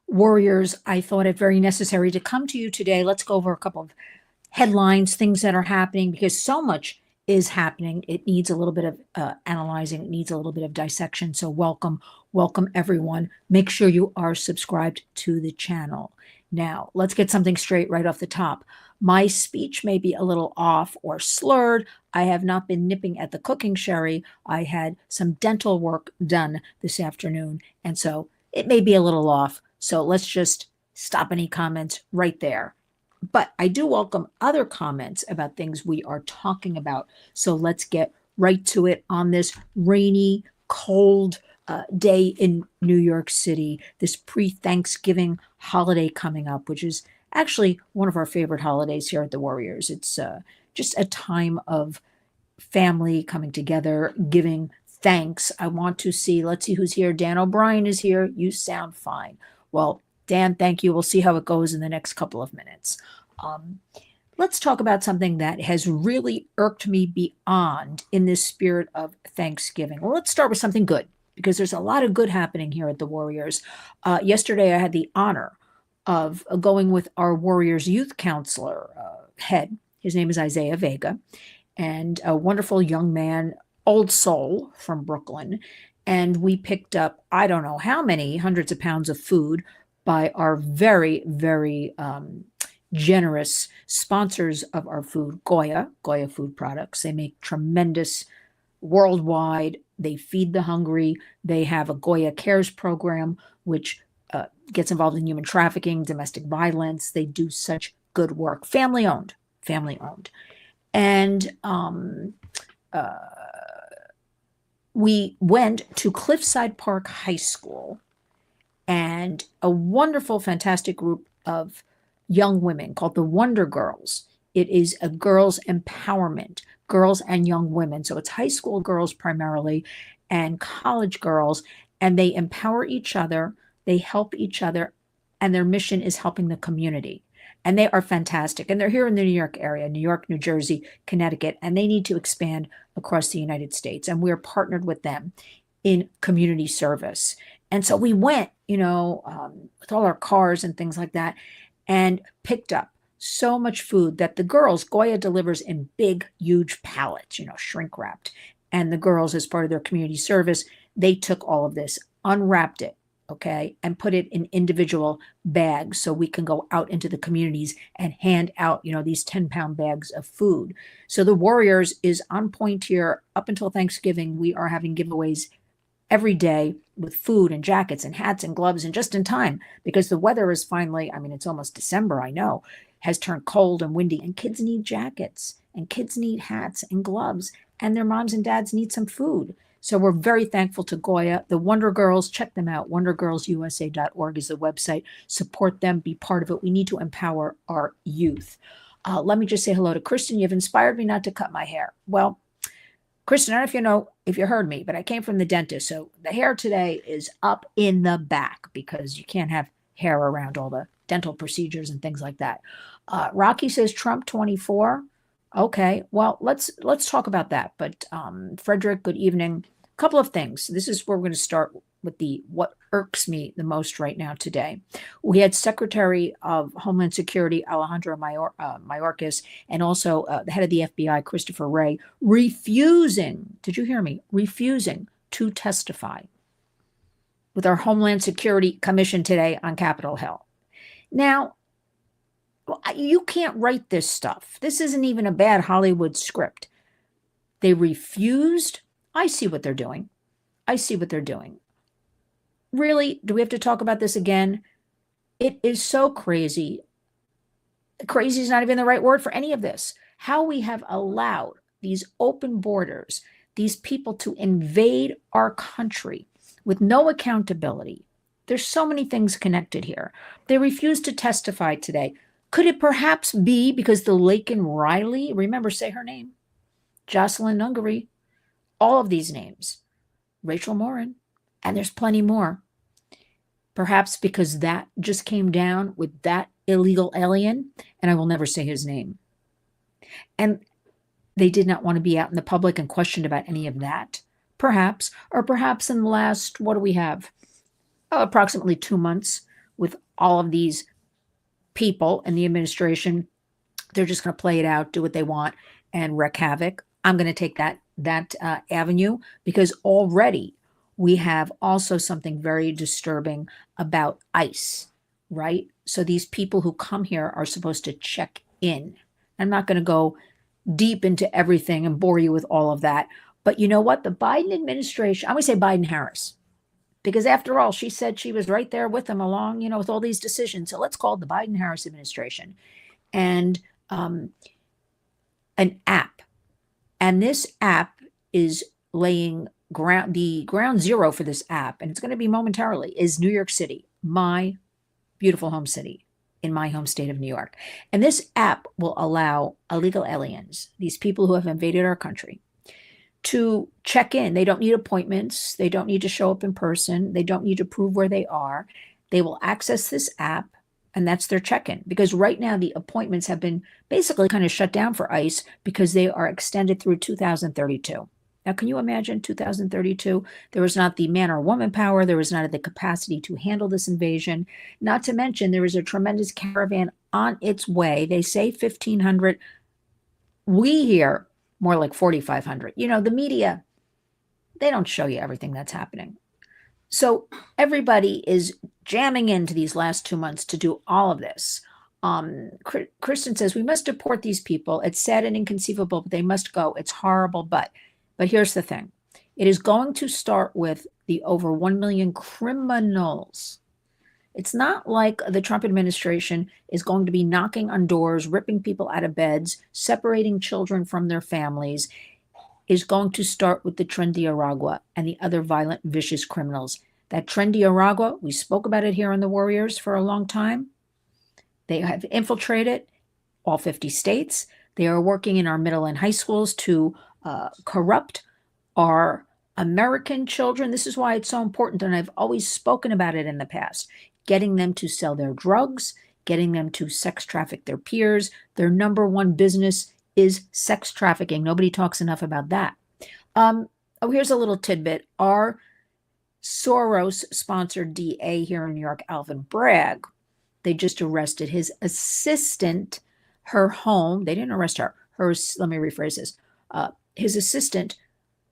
Warriors, I thought it very necessary to come to you today. Let's go over a couple of headlines, things that are happening, because so much is happening. It needs a little bit of analyzing. It needs a little bit of dissection. So welcome everyone. Make sure you are subscribed to the channel. Now, let's get something straight right off the top. My speech may be a little off or slurred. I have not been nipping at the cooking sherry. I had some dental work done this afternoon, and so it may be a little off. So let's just stop any comments right there. But I do welcome other comments about things we are talking about. So let's get right to it on this rainy, cold day in New York City, this pre-Thanksgiving holiday coming up, which is actually one of our favorite holidays here at the Warriors. It's just a time of family coming together, giving thanks. I want to see, let's see who's here. Dan O'Brien is here. You sound fine. Well, Dan, thank you. We'll see how it goes in the next couple of minutes. Let's talk about something that has really irked me beyond in this spirit of Thanksgiving. Well, let's start with something good, because there's a lot of good happening here at the Warriors. Yesterday, I had the honor of going with our Warriors youth counselor head. His name is Isaiah Vega, and a wonderful young man, old soul from Brooklyn. And we picked up, I don't know how many hundreds of pounds of food by our very, very generous sponsors of our food, Goya Food Products. They make tremendous worldwide. They feed the hungry. They have a Goya Cares program, which gets involved in human trafficking, domestic violence. They do such good work. Family owned. And we went to Cliffside Park High School, and a wonderful, fantastic group of young women called the Wonder Girls. It is a girls' empowerment, girls and young women. So it's high school girls primarily and college girls, and they empower each other, they help each other, and their mission is helping the community. And they are fantastic. And they're here in the New York area, New York, New Jersey, Connecticut, and they need to expand across the United States. And we're partnered with them in community service. And so we went, with all our cars and things like that, and picked up so much food that the girls, Goya delivers in big, huge pallets, shrink wrapped. And the girls, as part of their community service, they took all of this, unwrapped it, okay, and put it in individual bags so we can go out into the communities and hand out, these 10-pound bags of food. So the Warriors is on point here. Up until Thanksgiving, we are having giveaways every day with food and jackets and hats and gloves, and just in time, because the weather is finally, it's almost December, I know, has turned cold and windy, and kids need jackets and kids need hats and gloves, and their moms and dads need some food. So we're very thankful to Goya. The Wonder Girls, check them out. wondergirlsusa.org is the website. Support them, be part of it. We need to empower our youth. Let me just say hello to Kristen. You've inspired me not to cut my hair. Well, Kristen, I don't know if you heard me, but I came from the dentist. So the hair today is up in the back because you can't have hair around all the dental procedures and things like that. Rocky says Trump 24. Okay, well, let's talk about that. But Frederick, good evening. A couple of things. This is where we're going to start with what irks me the most right now today. We had Secretary of Homeland Security Alejandro Mayorkas, and also the head of the FBI, Christopher Wray, refusing, did you hear me? Refusing to testify with our Homeland Security Commission today on Capitol Hill. Now, you can't write this stuff. This isn't even a bad Hollywood script. They refused. I see what they're doing. Really, do we have to talk about this again? It is so crazy. Crazy is not even the right word for any of this. How we have allowed these open borders, these people to invade our country with no accountability. There's so many things connected here. They refused to testify today. Could it perhaps be because the Laken Riley, remember, say her name, Jocelyn Nungary, all of these names, Rachel Morin, and there's plenty more. Perhaps because that just came down with that illegal alien, and I will never say his name. And they did not want to be out in the public and questioned about any of that. Perhaps, or perhaps in the last, what do we have? Approximately 2 months, with all of these people in the administration. They're just going to play it out, do what they want, and wreak havoc. I'm going to take that avenue, because already we have also something very disturbing about ICE, right? So these people who come here are supposed to check in. I'm not going to go deep into everything and bore you with all of that. But you know what? The Biden administration, I would say Biden Harris, because after all, she said she was right there with them along, with all these decisions. So let's call it the Biden Harris administration. And um, an app. And this app is laying the ground zero for this app, and it's going to be momentarily, is New York City, my beautiful home city in my home state of New York. And this app will allow illegal aliens, these people who have invaded our country, to check in. They don't need appointments. They don't need to show up in person. They don't need to prove where they are. They will access this app, and that's their check-in. Because right now the appointments have been basically kind of shut down for ICE because they are extended through 2032. Now, can you imagine 2032? There was not the man or woman power. There was not the capacity to handle this invasion. Not to mention, there is a tremendous caravan on its way. They say 1,500. We hear more like 4,500. The media, they don't show you everything that's happening. So everybody is jamming into these last 2 months to do all of this. Kristen says, we must deport these people. It's sad and inconceivable, but they must go. It's horrible. But here's the thing. It is going to start with the over 1 million criminals. It's not like the Trump administration is going to be knocking on doors, ripping people out of beds, separating children from their families. Is going to start with the Trendy Aragua and the other violent, vicious criminals. That Trendy Aragua, we spoke about it here on the Warriors for a long time. They have infiltrated all 50 states. They are working in our middle and high schools to corrupt our American children. This is why it's so important, and I've always spoken about it in the past. Getting them to sell their drugs, getting them to sex traffic their peers. Their number one business is sex trafficking. Nobody talks enough about that. Here's a little tidbit. Our Soros-sponsored DA here in New York, Alvin Bragg, they just arrested his assistant, her home. They didn't arrest her. Let me rephrase this. His assistant,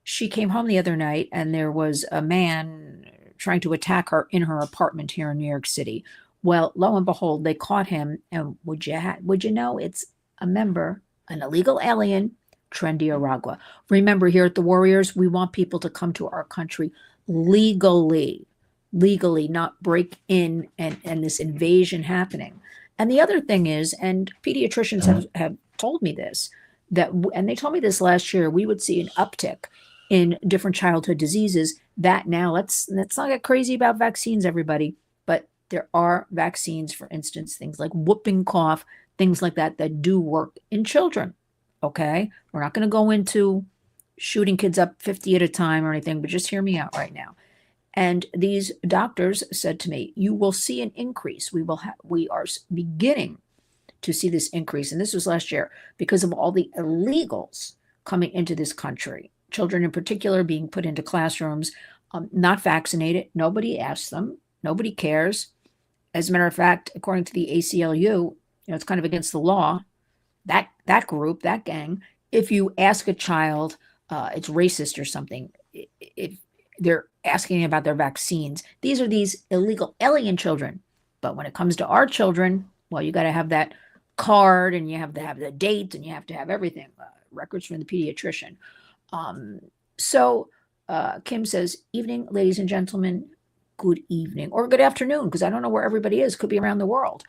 she came home the other night, and there was a man trying to attack her in her apartment here in New York City. Well, lo and behold, they caught him. And would you know, it's a member, an illegal alien, Trendy Aragua. Remember, here at the Warriors, we want people to come to our country legally, not break in and this invasion happening. And the other thing is, and pediatricians have told me this, and they told me this last year, we would see an uptick in different childhood diseases. That now, let's not get crazy about vaccines, everybody, but there are vaccines, for instance, things like whooping cough, things like that do work in children. Okay, we're not going to go into shooting kids up 50 at a time or anything, but just hear me out right now. And these doctors said to me, you will see an increase. We are beginning to see this increase. And this was last year because of all the illegals coming into this country. Children in particular being put into classrooms, not vaccinated. Nobody asks them. Nobody cares. As a matter of fact, according to the ACLU, it's kind of against the law. That group, that gang, if you ask a child, it's racist or something, if they're asking about their vaccines, these are these illegal alien children. But when it comes to our children, well, you got to have that card, and you have to have the date, and you have to have everything, records from the pediatrician. So Kim says, evening, ladies and gentlemen, good evening, or good afternoon, because I don't know where everybody is. Could be around the world.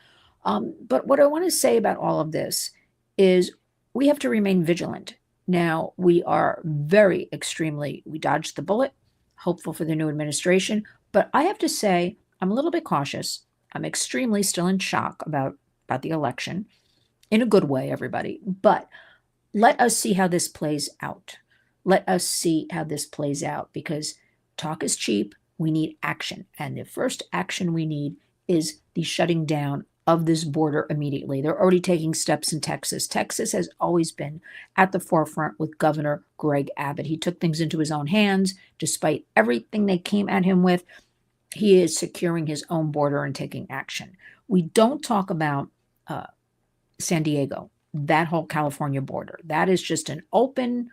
But what I want to say about all of this is we have to remain vigilant. Now, we are we dodged the bullet, hopeful for the new administration. But I have to say, I'm a little bit cautious. I'm extremely still in shock about the election, in a good way, everybody. But let us see how this plays out. Let us see how this plays out, because talk is cheap. We need action. And the first action we need is the shutting down of this border immediately. They're already taking steps in Texas. Texas has always been at the forefront with Governor Greg Abbott. He took things into his own hands, despite everything they came at him with. he is securing his own border and taking action. We don't talk about San Diego, that whole California border. That is just an open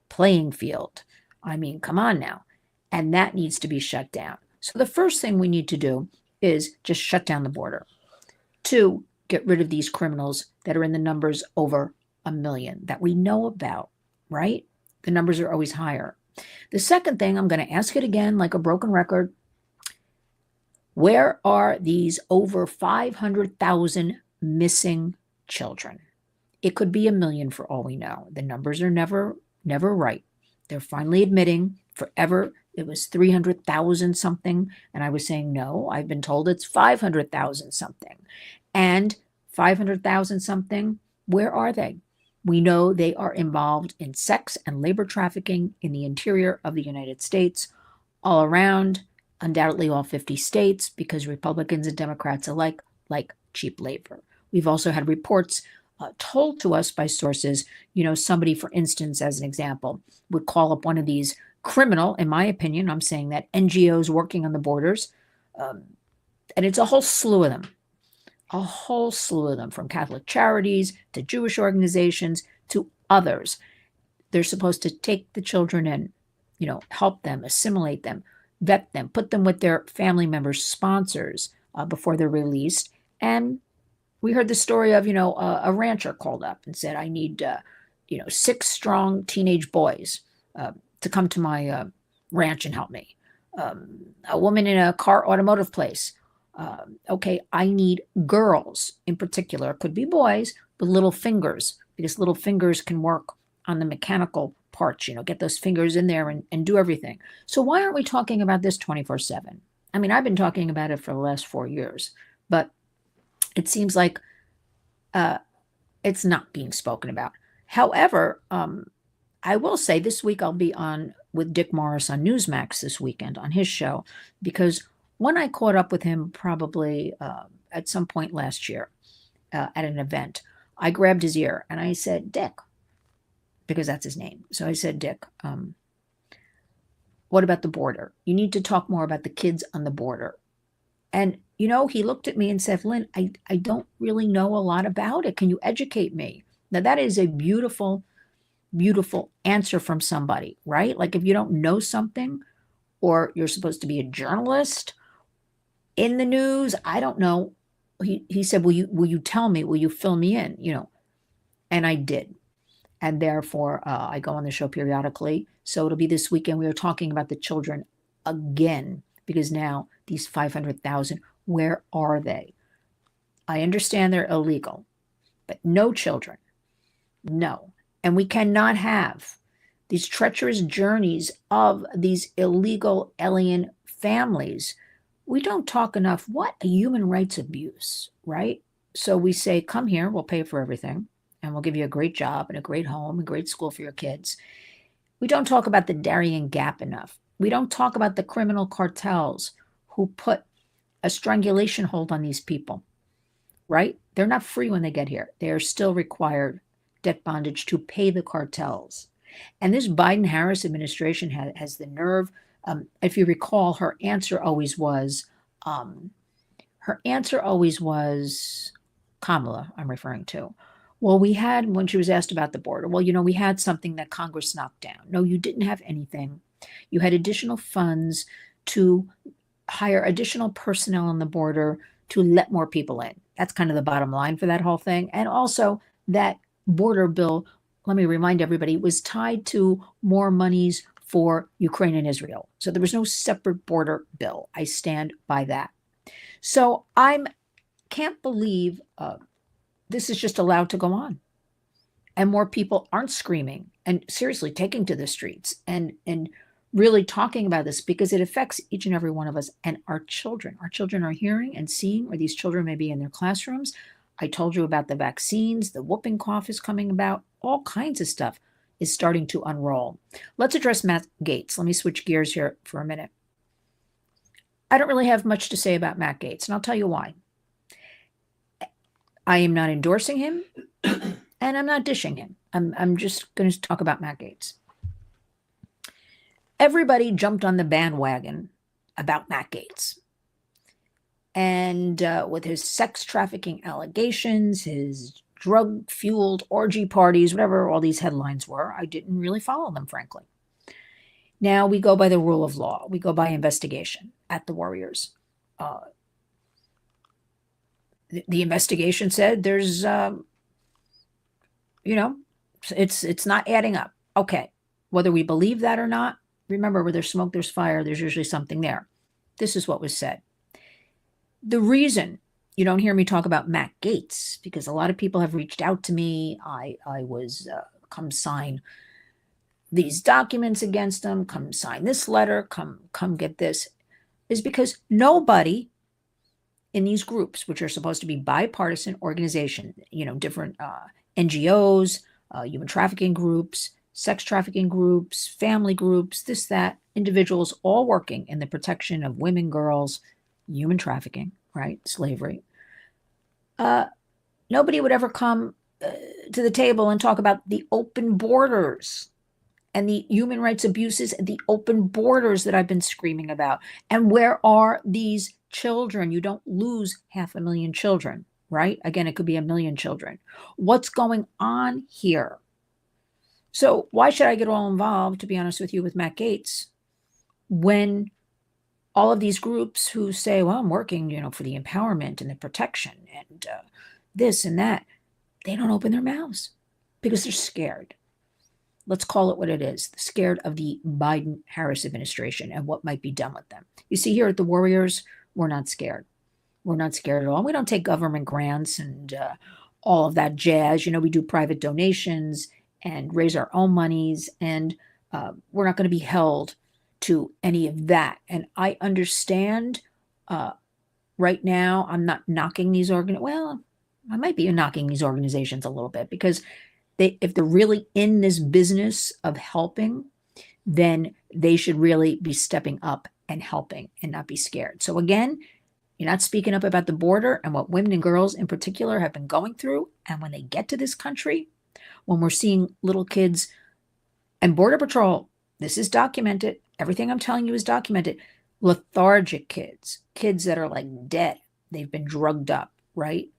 playing field. I mean, come on now. And that needs to be shut down. So the first thing we need to do is just shut down the border. Two, get rid of these criminals that are in the numbers over 1 million that we know about, right? The numbers are always higher. The second thing, I'm going to ask it again like a broken record. Where are these over 500,000 missing children? It could be 1 million for all we know. The numbers are never right. They're finally admitting forever it was 300,000 something. And I was saying, no, I've been told it's 500,000 something. And 500,000 something, where are they? We know they are involved in sex and labor trafficking in the interior of the United States, all around, undoubtedly all 50 states, because Republicans and Democrats alike like cheap labor. We've also had reports told to us by sources, somebody, for instance, as an example, would call up one of these criminal, in my opinion, I'm saying that, NGOs working on the borders, and it's a whole slew of them, from Catholic charities to Jewish organizations to others. They're supposed to take the children in, help them, assimilate them, vet them, put them with their family members, sponsors, before they're released. And we heard the story of, a rancher called up and said, I need, 6 strong teenage boys to come to my ranch and help me. A woman in a car automotive place. Okay, I need girls in particular. It could be boys with little fingers, because little fingers can work on the mechanical parts, get those fingers in there and do everything. So why aren't we talking about this 24/7? I mean, I've been talking about it for the last 4 years, but it seems like it's not being spoken about. However, I will say this week I'll be on with Dick Morris on Newsmax this weekend on his show, because when I caught up with him probably at some point last year at an event, I grabbed his ear and I said, Dick, because that's his name. So I said, Dick, what about the border? You need to talk more about the kids on the border. And, he looked at me and said, Lynn, I don't really know a lot about it. Can you educate me? Now, that is a beautiful, beautiful answer from somebody, right? Like if you don't know something, or you're supposed to be a journalist in the news, I don't know. He said, will you tell me? Will you fill me in? And I did. And therefore, I go on the show periodically. So it'll be this weekend. We are talking about the children again, because now these 500,000, where are they? I understand they're illegal, but no children. No. And we cannot have these treacherous journeys of these illegal alien families. We don't talk enough. What a human rights abuse, right? So we say, come here, we'll pay for everything, and we'll give you a great job and a great home and great school for your kids. We don't talk about the Darien Gap enough. We don't talk about the criminal cartels who put a strangulation hold on these people, right? They're not free when they get here. They are still required debt bondage to pay the cartels. And this Biden-Harris administration has the nerve. If you recall, her answer always was Kamala, I'm referring to. Well, when she was asked about the border, we had something that Congress knocked down. No, you didn't have anything. You had additional funds to hire additional personnel on the border to let more people in. That's kind of the bottom line for that whole thing. And also that border bill, let me remind everybody, was tied to more monies for Ukraine and Israel. So there was no separate border bill. I stand by that. So I can't believe this is just allowed to go on. And more people aren't screaming and seriously taking to the streets and really talking about this, because it affects each and every one of us and our children. Our children are hearing and seeing, or these children may be in their classrooms. I told you about the vaccines, the whooping cough is coming about, all kinds of stuff is starting to unroll. Let's address Matt Gaetz. Let me switch gears here for a minute. I don't really have much to say about Matt Gaetz, and I'll tell you why. I am not endorsing him, and I'm not dishing him. I'm just going to talk about Matt Gaetz. Everybody jumped on the bandwagon about Matt Gaetz. And with his sex trafficking allegations, his drug-fueled orgy parties, whatever all these headlines were, I didn't really follow them, frankly. Now we go by the rule of law. We go by investigation at the Warriors. The investigation said there's, it's not adding up. Okay, whether we believe that or not, remember, where there's smoke, there's fire. There's usually something there. This is what was said. The reason you don't hear me talk about Matt Gaetz, because a lot of people have reached out to me. I was, come sign these documents against him, come sign this letter, come get this, is because nobody in these groups, which are supposed to be bipartisan organizations, different NGOs, human trafficking groups, sex trafficking groups, family groups, this, that, individuals all working in the protection of women, girls, human trafficking, right? Slavery. Nobody would ever come to the table and talk about the open borders and the human rights abuses and the open borders that I've been screaming about. And where are these children? You don't lose 500,000 children, right? Again, it could be 1 million children. What's going on here? So why should I get all involved, to be honest with you, with Matt Gaetz, when all of these groups who say, well, I'm working, for the empowerment and the protection and this and that, they don't open their mouths because they're scared. Let's call it what it is. Scared of the Biden-Harris administration and what might be done with them. You see, here at the Warriors, we're not scared. We're not scared at all. We don't take government grants and all of that jazz. We do private donations and raise our own monies, and we're not going to be held to any of that. And I understand right now I'm not knocking these well, I might be knocking these organizations a little bit, because if they're really in this business of helping, then they should really be stepping up and helping and not be scared. So again, you're not speaking up about the border and what women and girls in particular have been going through. And when they get to this country, when we're seeing little kids and Border Patrol, this is documented. Everything I'm telling you is documented. Lethargic kids that are like dead. They've been drugged up, right?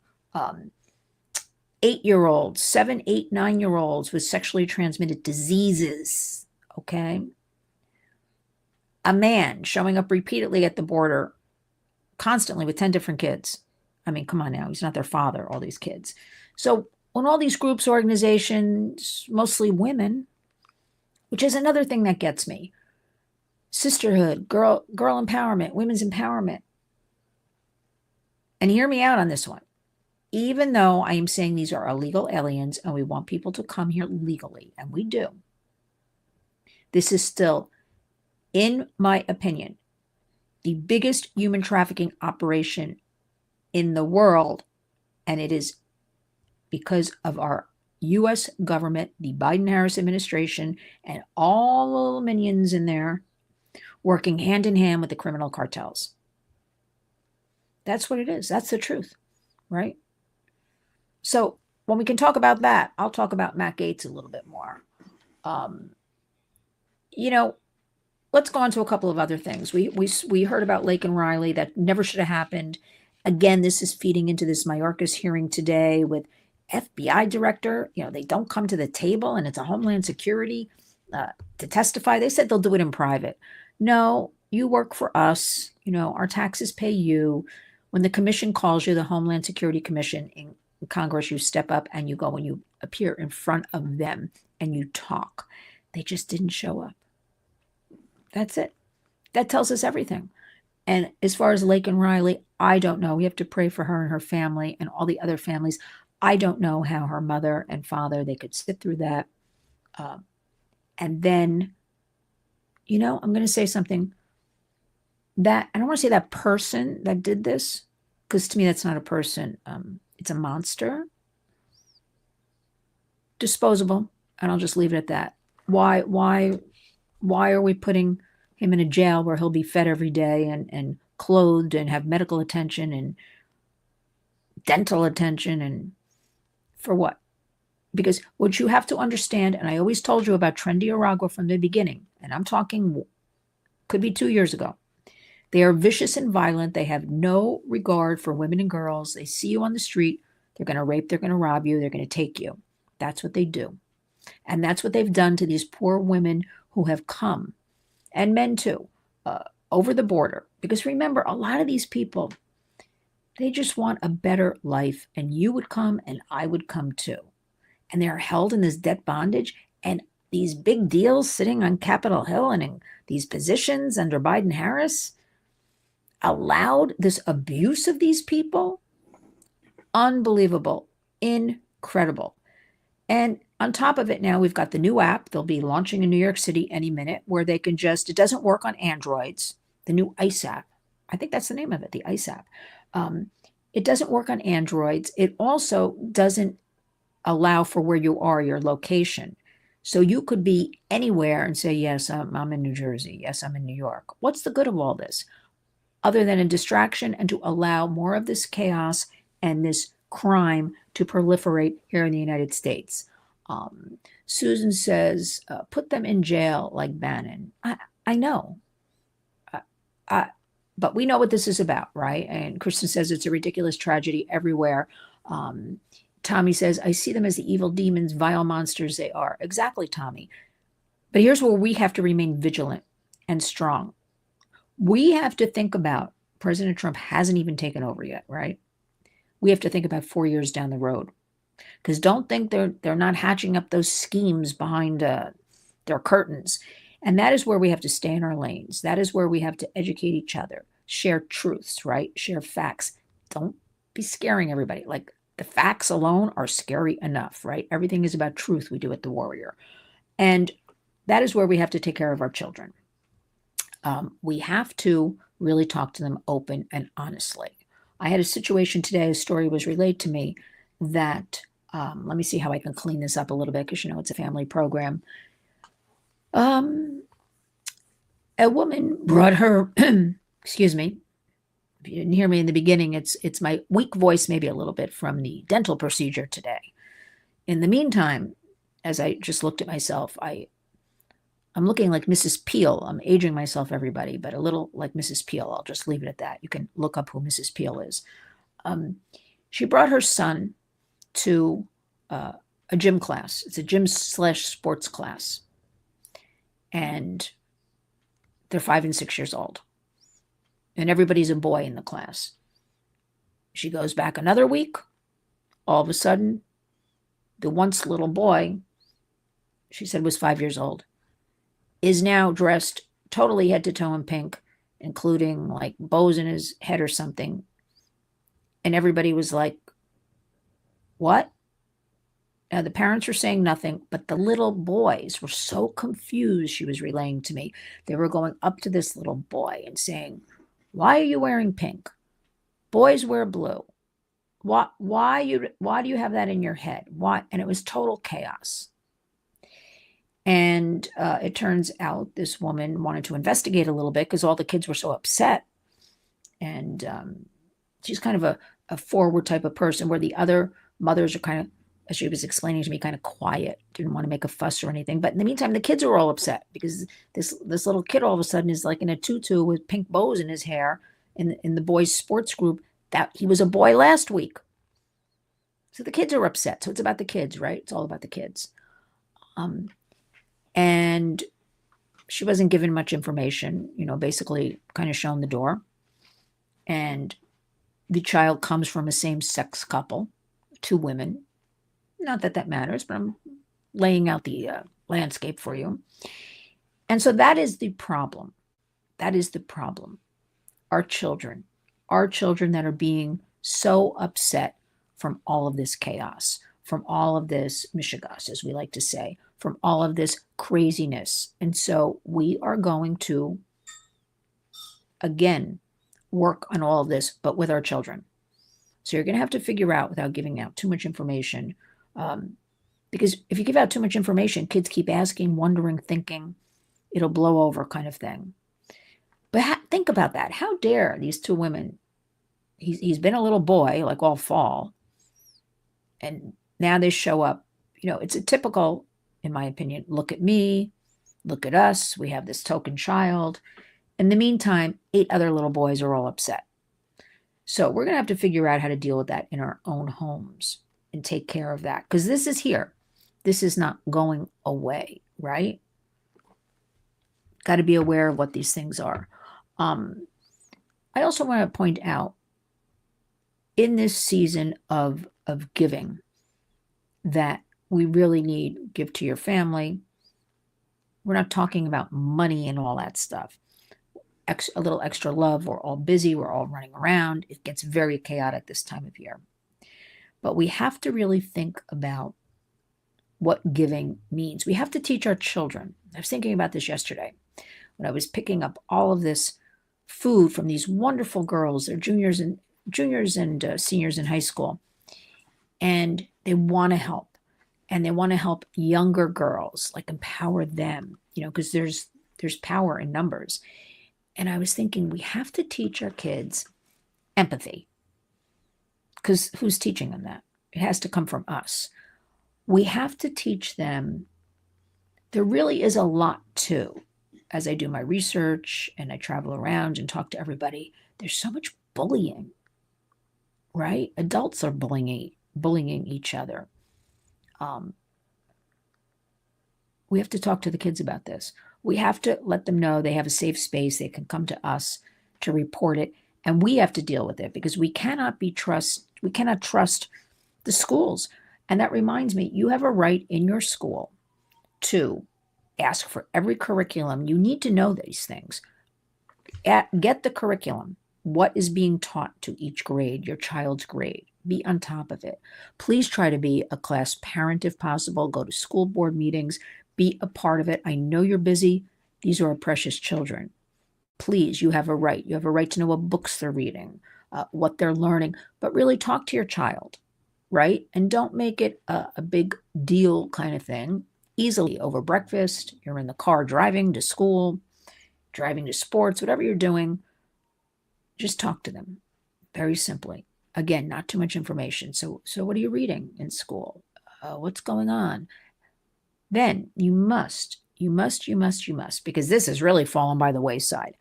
8-year-olds, 7, 8, 9-year-olds with sexually transmitted diseases, okay? A man showing up repeatedly at the border constantly with 10 different kids. I mean, come on now. He's not their father, all these kids. So when all these groups, organizations, mostly women, which is another thing that gets me, sisterhood, girl empowerment, women's empowerment. And hear me out on this one. Even though I am saying these are illegal aliens and we want people to come here legally, and we do, this is still, in my opinion, the biggest human trafficking operation in the world. And it is because of our U.S. government, the Biden-Harris administration, and all the little minions in there working hand in hand with the criminal cartels. That's what it is. That's the truth, right? So when we can talk about that, I'll talk about Matt Gaetz a little bit more. Let's go on to a couple of other things. We heard about Lake and Riley. That never should have happened. Again, this is feeding into this Mayorkas hearing today with FBI director. They don't come to the table, and it's a Homeland Security to testify. They said they'll do it in private. No, you work for us. Our taxes pay you. When the commission calls you, the Homeland Security Commission in Congress, you step up and you go and you appear in front of them and you talk. They just didn't show up. That's it. That tells us everything. And as far as Lake and Riley, I don't know. We have to pray for her and her family and all the other families. I don't know how her mother and father, they could sit through that. And then, I'm going to say something that, I don't want to say that person that did this, because to me, that's not a person. It's a monster. Disposable. And I'll just leave it at that. Why are we putting him in a jail where he'll be fed every day and clothed and have medical attention and dental attention, and for what? Because what you have to understand, and I always told you about Trendy Aragua from the beginning, and I'm talking, could be 2 years ago. They are vicious and violent. They have no regard for women and girls. They see you on the street. They're going to rape. They're going to rob you. They're going to take you. That's what they do. And that's what they've done to these poor women who have come, and men too, over the border. Because remember, a lot of these people, they just want a better life. And you would come and I would come too. And they're held in this debt bondage. And these big deals sitting on Capitol Hill and in these positions under Biden Harris allowed this abuse of these people. Unbelievable. Incredible. And on top of it, now we've got the new app. They'll be launching in New York City any minute where they can just, it doesn't work on Androids, the new ICE app. I think that's the name of it, the ICE app. It doesn't work on Androids. It also doesn't allow for where you are, your location. So you could be anywhere and say, yes, I'm in New Jersey. Yes, I'm in New York. What's the good of all this? Other than a distraction and to allow more of this chaos and this crime to proliferate here in the United States. Susan says, put them in jail like Bannon. I know. But we know what this is about, right? And Kristen says it's a ridiculous tragedy everywhere. Tommy says, I see them as the evil demons, vile monsters they are. Exactly, Tommy. But here's where we have to remain vigilant and strong. We have to think about, President Trump hasn't even taken over yet, right? We have to think about 4 years down the road. Because don't think they're not hatching up those schemes behind their curtains. And that is where we have to stay in our lanes. That is where we have to educate each other, share truths, right? Share facts. Don't be scaring everybody. Like the facts alone are scary enough, right? Everything is about truth we do at The Warrior. And that is where we have to take care of our children. We have to really talk to them open and honestly. I had a situation today, a story was relayed to me that, let me see how I can clean this up a little bit because, you know, it's a family program. A woman brought her, excuse me, if you didn't hear me in the beginning, it's my weak voice, maybe a little bit from the dental procedure today. In the meantime, as I just looked at myself, I'm looking like Mrs. Peel. I'm aging myself, everybody, but a little like Mrs. Peel. I'll just leave it at that. You can look up who Mrs. Peel is. She brought her son to a gym class. It's a gym/sports class. And they're 5 and 6 years old. And everybody's a boy in the class. She goes back another week. All of a sudden, the once little boy, she said was 5 years old, is now dressed totally head to toe in pink, including like bows in his head or something. And everybody was like, what? Now, the parents were saying nothing, but the little boys were so confused, she was relaying to me. They were going up to this little boy and saying, why are you wearing pink? Boys wear blue. Why do you have that in your head? Why? And it was total chaos. And it turns out this woman wanted to investigate a little bit because all the kids were so upset. And she's kind of a forward type of person where the other mothers are kind of, as she was explaining to me, kind of quiet, didn't want to make a fuss or anything. But in the meantime, the kids are all upset because this little kid all of a sudden is like in a tutu with pink bows in his hair in the boys' sports group. That he was a boy last week. So the kids are upset. So it's about the kids, right? It's all about the kids. And she wasn't given much information, you know, basically kind of shown the door. And the child comes from a same-sex couple, 2 women. Not that that matters, but I'm laying out the landscape for you. And so that is the problem. That is the problem. Our children that are being so upset from all of this chaos, from all of this mishigas, as we like to say, from all of this craziness. And so we are going to, again, work on all of this, but with our children. So you're going to have to figure out, without giving out too much information, because if you give out too much information, kids keep asking, wondering, thinking, it'll blow over kind of thing. But think about that. How dare these 2 women, he's been a little boy like all fall, and now they show up. You know, it's a typical, in my opinion, look at me, look at us, we have this token child. In the meantime, 8 other little boys are all upset. So we're going to have to figure out how to deal with that in our own homes and take care of that, because this is here. This is not going away, right? Got to be aware of what these things are. I also want to point out, in this season of giving, that we really need give to your family. We're not talking about money and all that stuff. A little extra love. We're all busy. We're all running around. It gets very chaotic this time of year. But we have to really think about what giving means. We have to teach our children. I was thinking about this yesterday when I was picking up all of this food from these wonderful girls. They're juniors and seniors in high school, and they want to help, and they want to help younger girls, like empower them, because there's power in numbers. And I was thinking, we have to teach our kids empathy, because who's teaching them that? It has to come from us. We have to teach them there really is a lot too. As I do my research and I travel around and talk to everybody, there's so much bullying, right? Adults are bullying each other. We have to talk to the kids about this. We have to let them know they have a safe space. They can come to us to report it, and we have to deal with it, because we cannot trust the schools. And that reminds me, you have a right in your school to ask for every curriculum. You need to know these things. Get the curriculum. What is being taught to each grade, your child's grade. Be on top of it. Please try to be a class parent if possible. Go to school board meetings. Be a part of it. I know you're busy. These are our precious children. Please, you have a right. You have a right to know what books they're reading, what they're learning, but really talk to your child, right? And don't make it a big deal kind of thing. Easily over breakfast, you're in the car driving to school, driving to sports, whatever you're doing, just talk to them very simply. Again, not too much information. So what are you reading in school? What's going on? Then you must, because this has really fallen by the wayside.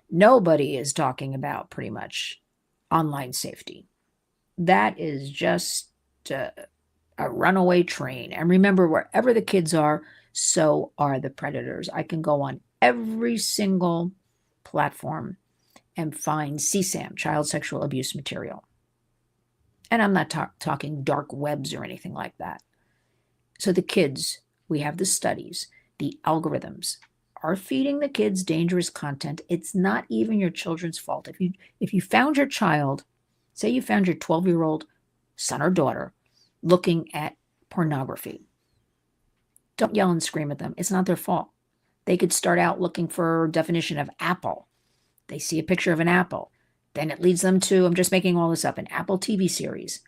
Nobody is talking about pretty much online safety. That is just a runaway train. And remember, wherever the kids are, so are the predators. I can go on every single platform and find CSAM, child sexual abuse material. And I'm not talking dark webs or anything like that. So the kids, we have the studies, the algorithms are feeding the kids dangerous content. It's not even your children's fault. If you found your child, say you found your 12-year-old son or daughter looking at pornography, don't yell and scream at them. It's not their fault. They could start out looking for a definition of apple. They see a picture of an apple. Then it leads them to, I'm just making all this up, an Apple TV series.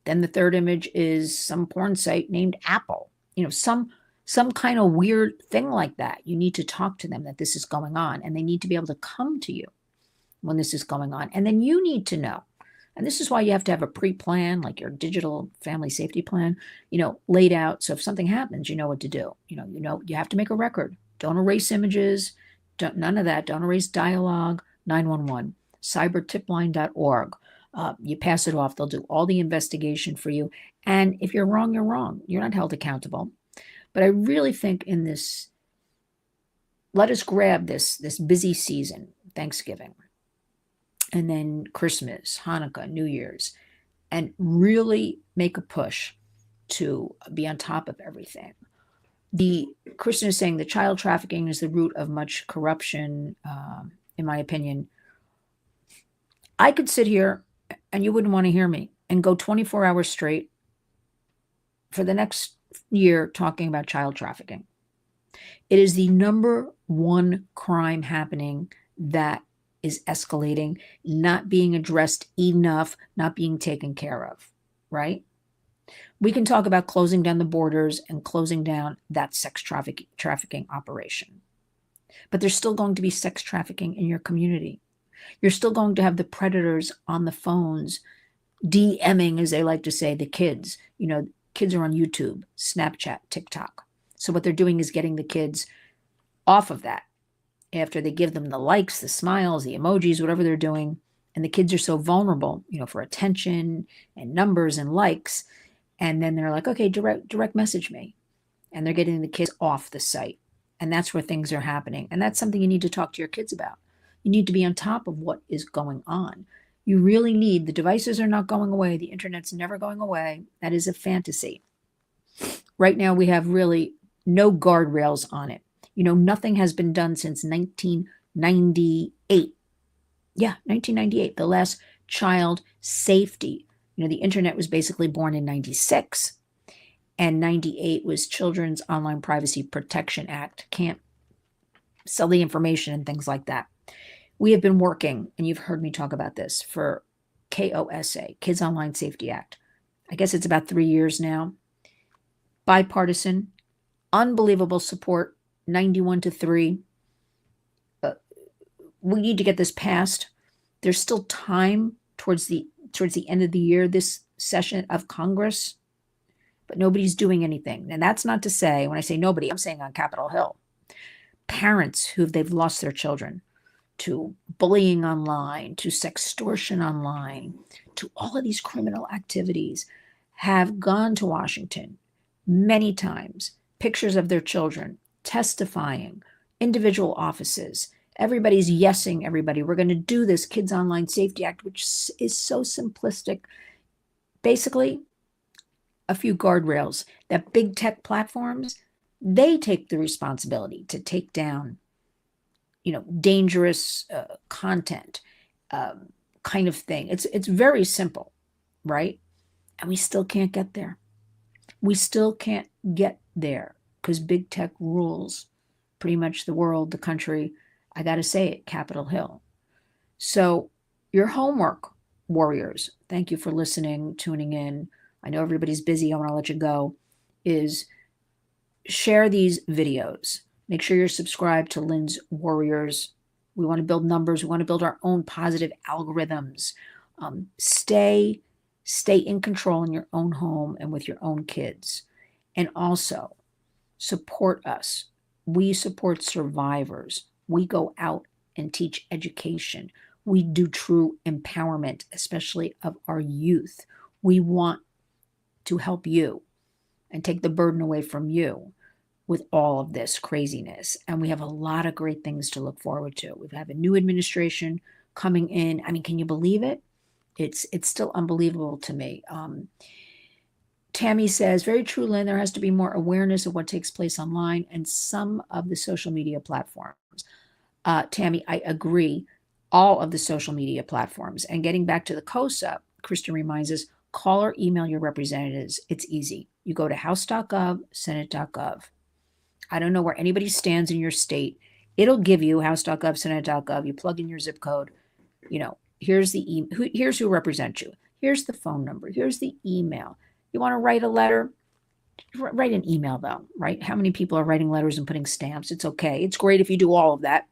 Then the third image is some porn site named Apple. Some kind of weird thing like that. You need to talk to them that this is going on, and they need to be able to come to you when this is going on. And then you need to know. And this is why you have to have a pre-plan, like your digital family safety plan, laid out. So if something happens, you know what to do. You have to make a record. Don't erase images. None of that. Don't erase dialogue. 911. cybertipline.org. You pass it off. They'll do all the investigation for you. And if you're wrong, you're wrong. You're not held accountable. But I really think in this, let us grab this busy season, Thanksgiving, and then Christmas, Hanukkah, New Year's, and really make a push to be on top of everything. The Christian is saying the child trafficking is the root of much corruption, in my opinion. I could sit here, and you wouldn't want to hear me, and go 24 hours straight for the next year talking about child trafficking. It is the number one crime happening that is escalating, not being addressed enough, not being taken care of, right? We can talk about closing down the borders and closing down that sex trafficking operation. But there's still going to be sex trafficking in your community. You're still going to have the predators on the phones, DMing, as they like to say, the kids. Kids are on YouTube, Snapchat, TikTok. So what they're doing is getting the kids off of that after they give them the likes, the smiles, the emojis, whatever they're doing. And the kids are so vulnerable, for attention and numbers and likes. And then they're like, okay, direct message me. And they're getting the kids off the site. And that's where things are happening. And that's something you need to talk to your kids about. You need to be on top of what is going on. You really need, the devices are not going away. The internet's never going away. That is a fantasy. Right now, we have really no guardrails on it. Nothing has been done since 1998. Yeah, 1998, the last child safety. The internet was basically born in 96, and 98 was Children's Online Privacy Protection Act. Can't sell the information and things like that. We have been working, and you've heard me talk about this, for KOSA, Kids Online Safety Act. I guess it's about 3 years now. Bipartisan, unbelievable support, 91-3. We need to get this passed. There's still time towards the end of the year, this session of Congress, but nobody's doing anything. And that's not to say, when I say nobody, I'm saying on Capitol Hill, parents they've lost their children to bullying online, to sextortion online, to all of these criminal activities, have gone to Washington many times, pictures of their children testifying, individual offices. Everybody's yesing everybody. We're going to do this Kids Online Safety Act, which is so simplistic. Basically, a few guardrails that big tech platforms, they take the responsibility to take down, dangerous content kind of thing. It's very simple, right? And we still can't get there. We still can't get there because big tech rules pretty much the world, the country. I got to say it, Capitol Hill. So your homework, warriors, thank you for listening, tuning in. I know everybody's busy. I want to let you go. Is share these videos. Make sure you're subscribed to Lynn's Warriors. We want to build numbers. We want to build our own positive algorithms. Stay in control in your own home and with your own kids. And also support us. We support survivors. We go out and teach education. We do true empowerment, especially of our youth. We want to help you and take the burden away from you with all of this craziness. And we have a lot of great things to look forward to. We have a new administration coming in. I mean, can you believe it? It's still unbelievable to me. Tammy says, very true, Lynn, there has to be more awareness of what takes place online and some of the social media platforms. Tammy, I agree. All of the social media platforms. And getting back to the COSA, Kristen reminds us, call or email your representatives. It's easy. You go to house.gov, senate.gov. I don't know where anybody stands in your state. It'll give you house.gov, senate.gov. You plug in your zip code. Here's the here's who represents you. Here's the phone number. Here's the email. You want to write a letter? Write an email, though, right? How many people are writing letters and putting stamps? It's okay. It's great if you do all of that.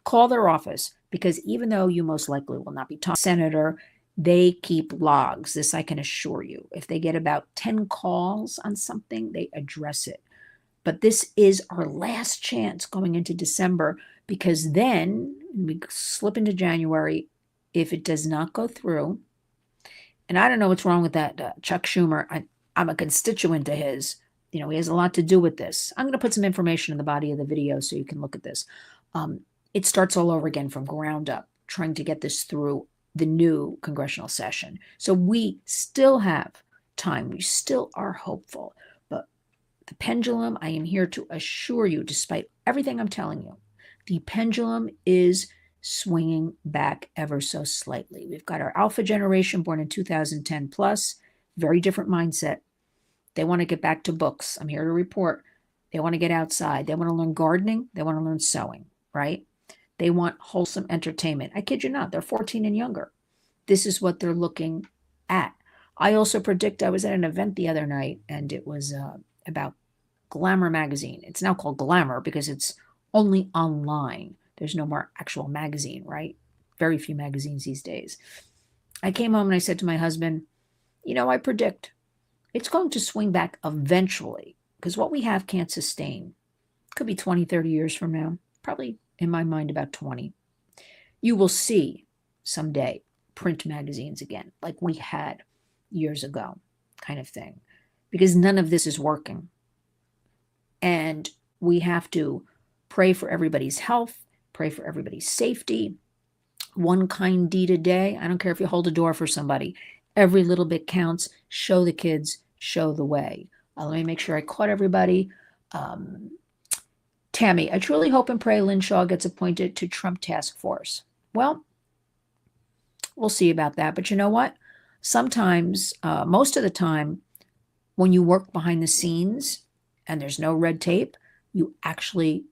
Call their office, because even though you most likely will not be talking to a senator, they keep logs. This I can assure you. If they get about 10 calls on something, they address it. But this is our last chance going into December, because then we slip into January. If it does not go through, and I don't know what's wrong with that Chuck Schumer. I'm a constituent of his. He has a lot to do with this. I'm going to put some information in the body of the video so you can look at this. It starts all over again from ground up, trying to get this through the new congressional session. So we still have time. We still are hopeful. But the pendulum, I am here to assure you, despite everything I'm telling you, the pendulum is swinging back ever so slightly. We've got our alpha generation born in 2010 plus, very different mindset. They want to get back to books. I'm here to report. They want to get outside. They want to learn gardening. They want to learn sewing, right? They want wholesome entertainment. I kid you not. They're 14 and younger. This is what they're looking at. I also predict, I was at an event the other night, and it was about Glamour magazine. It's now called Glamour because it's only online. There's no more actual magazine, right? Very few magazines these days. I came home and I said to my husband, I predict it's going to swing back eventually, because what we have can't sustain. Could be 20, 30 years from now, probably In my mind, about 20. You will see someday print magazines again, like we had years ago, kind of thing, because none of this is working. And we have to pray for everybody's health, pray for everybody's safety. One kind deed a day. I don't care if you hold a door for somebody. Every little bit counts. Show the kids, show the way. Let me make sure I caught everybody. Tammy, I truly hope and pray Lynn Shaw gets appointed to Trump task force. Well, we'll see about that. But you know what? Sometimes, most of the time, when you work behind the scenes and there's no red tape, you actually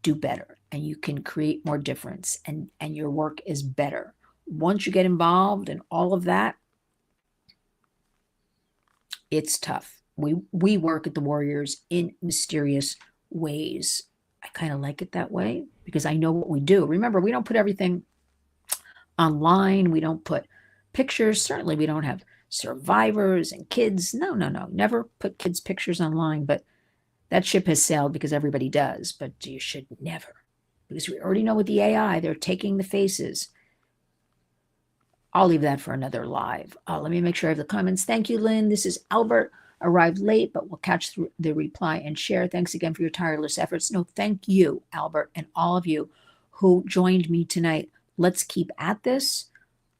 do better and you can create more difference and your work is better. Once you get involved in all of that, it's tough. We work at the Warriors in mysterious ways. I kind of like it that way because I know what we do. Remember, we don't put everything online. We don't put pictures. Certainly we don't have survivors and kids. No. Never put kids' pictures online, but that ship has sailed because everybody does. But you should never, because we already know with the AI, they're taking the faces. I'll leave that for another live. Let me make sure I have the comments. Thank you, Lynn. This is Albert. Arrived late, but we'll catch the reply and share. Thanks again for your tireless efforts. No, thank you, Albert, and all of you who joined me tonight. Let's keep at this.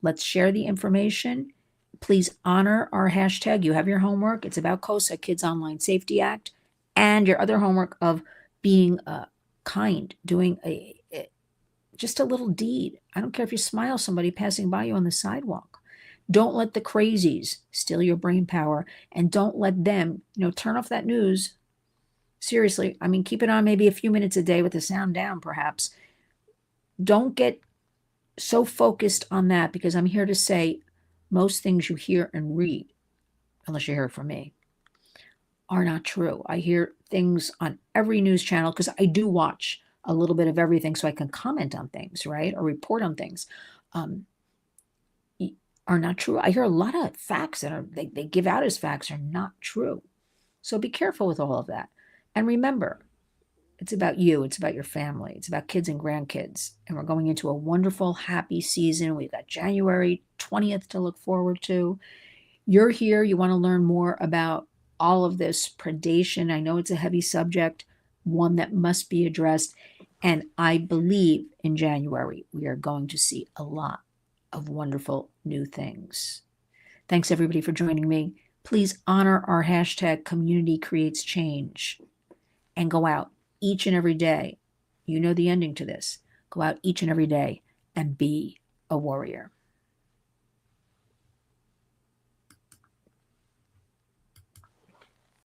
Let's share the information. Please honor our hashtag. You have your homework. It's about COSA, Kids Online Safety Act, and your other homework of being kind, doing just a little deed. I don't care if you smile somebody passing by you on the sidewalk. Don't let the crazies steal your brain power, and don't let them, turn off that news. Seriously, I mean, keep it on maybe a few minutes a day with the sound down, perhaps. Don't get so focused on that, because I'm here to say most things you hear and read, unless you hear it from me, are not true. I hear things on every news channel because I do watch a little bit of everything so I can comment on things, right? Or report on things. Are not true. I hear a lot of facts that they give out as facts are not true. So be careful with all of that. And remember, it's about you. It's about your family. It's about kids and grandkids. And we're going into a wonderful, happy season. We've got January 20th to look forward to. You're here. You want to learn more about all of this predation. I know it's a heavy subject, one that must be addressed. And I believe in January, we are going to see a lot of wonderful new things. Thanks everybody for joining me. Please honor our hashtag Community Creates Change and go out each and every day. You know the ending to this. Go out each and every day and be a warrior.